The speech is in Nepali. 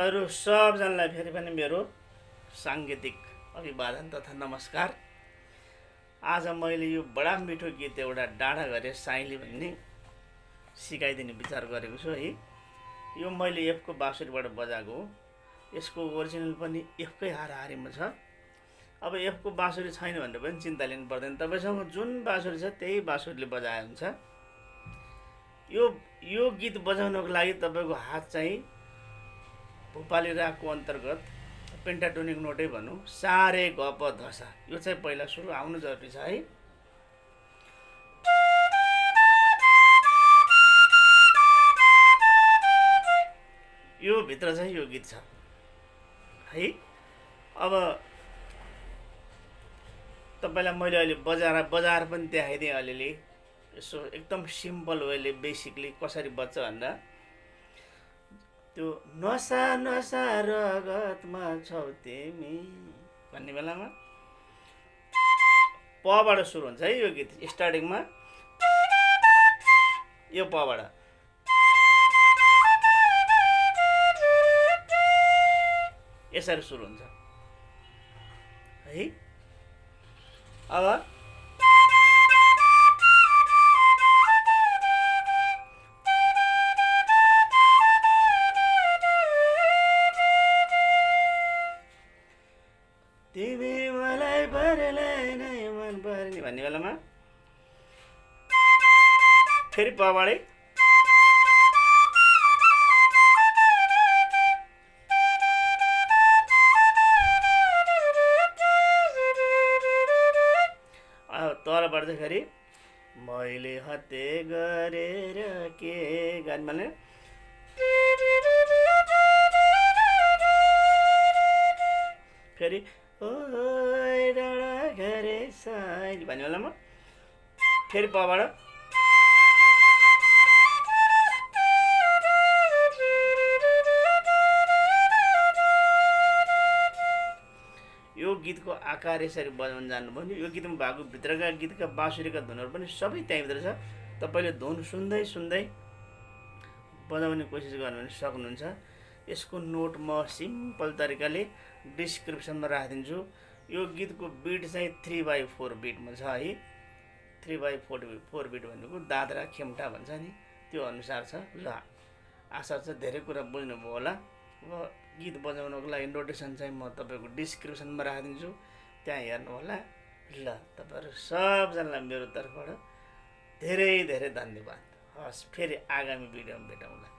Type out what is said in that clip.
तपाईहरु सबजनालाई फेरि पनि मेरो सांगीतिक अभिवादन तथा नमस्कार। आज मैले यो बडा मिठो गीत एउटा डाँडाघरे साइली भन्ने सिकाइदिने विचार गरेको छु है। यो मैले एफको बाँसुरीबाट बजाएको हो। यसको ओरिजिनल पनि एफकै हाराहारीमा छ। अब एफको बाँसुरी छैन भनेर पनि चिन्ता लिनु पर्दैन। तपाईसँग जुन बाँसुरी छ त्यही बाँसुरीले बजाए हुन्छ। यो गीत बजाउनको लागि तपाईको हात चाहिँ भोपाली रागको अन्तर्गत पेन्टाटोनिक नोटै भनौँ, सा रे ग प ध सा, यो चाहिँ पहिला सुरु आउनु जरुरी छ है। यो भित्र चाहिँ यो गीत छ है। अब तपाईलाई मैले अहिले बजाएर पनि देखाइदिएँ अलिअलि। यसो एकदम सिम्पल वेले बेसिकली कसरी बज्छ भन्दा त्यो नसा नसा रगतमा छौ तिमी भन्ने बेलामा पबाट सुरु हुन्छ है यो गीत। स्टार्टिङमा यो पबाट यसरी सुरु हुन्छ है। अब तिमी मलाई parlaye मन पर्ने भन्ने बेलामा फेरि पबाडै तलबाट चाहिँ फेरि मैले हत्ते गरेर के गान भने फेरि होई डडाघरे साइली भन्ने बेलामा फेरि पबाट यो गीतको आकार यसरी बजाउन जान्नुभयो। यो गीतमा भएको भित्रका गीतका बाँसुरीका धुनहरू पनि सबै त्यहीँभित्र छ। तपाईँले धुन सुन्दै सुन्दै बजाउने कोसिस गर्नु भने सक्नुहुन्छ। यसको नोट म सिम्पल तरिकाले डिस्क्रिप्सनमा राखिदिन्छु। यो गीतको बिट चाहिँ 3/4 बिटमा छ है। 3/4 बिट भनेको दादरा खेम्टा भन्छ नि, त्यो अनुसार छ। ल आशा छ धेरै कुरा बुझ्नुभयो होला। अब गीत बजाउनको लागि नोटेसन चाहिँ म तपाईँको डिस्क्रिप्सनमा राखिदिन्छु, त्यहाँ हेर्नु होला। ल तपाईँहरू सबजनालाई मेरो तर्फबाट धेरै धेरै धन्यवाद। हस्, फेरि आगामी भिडियोमा भेटौँला।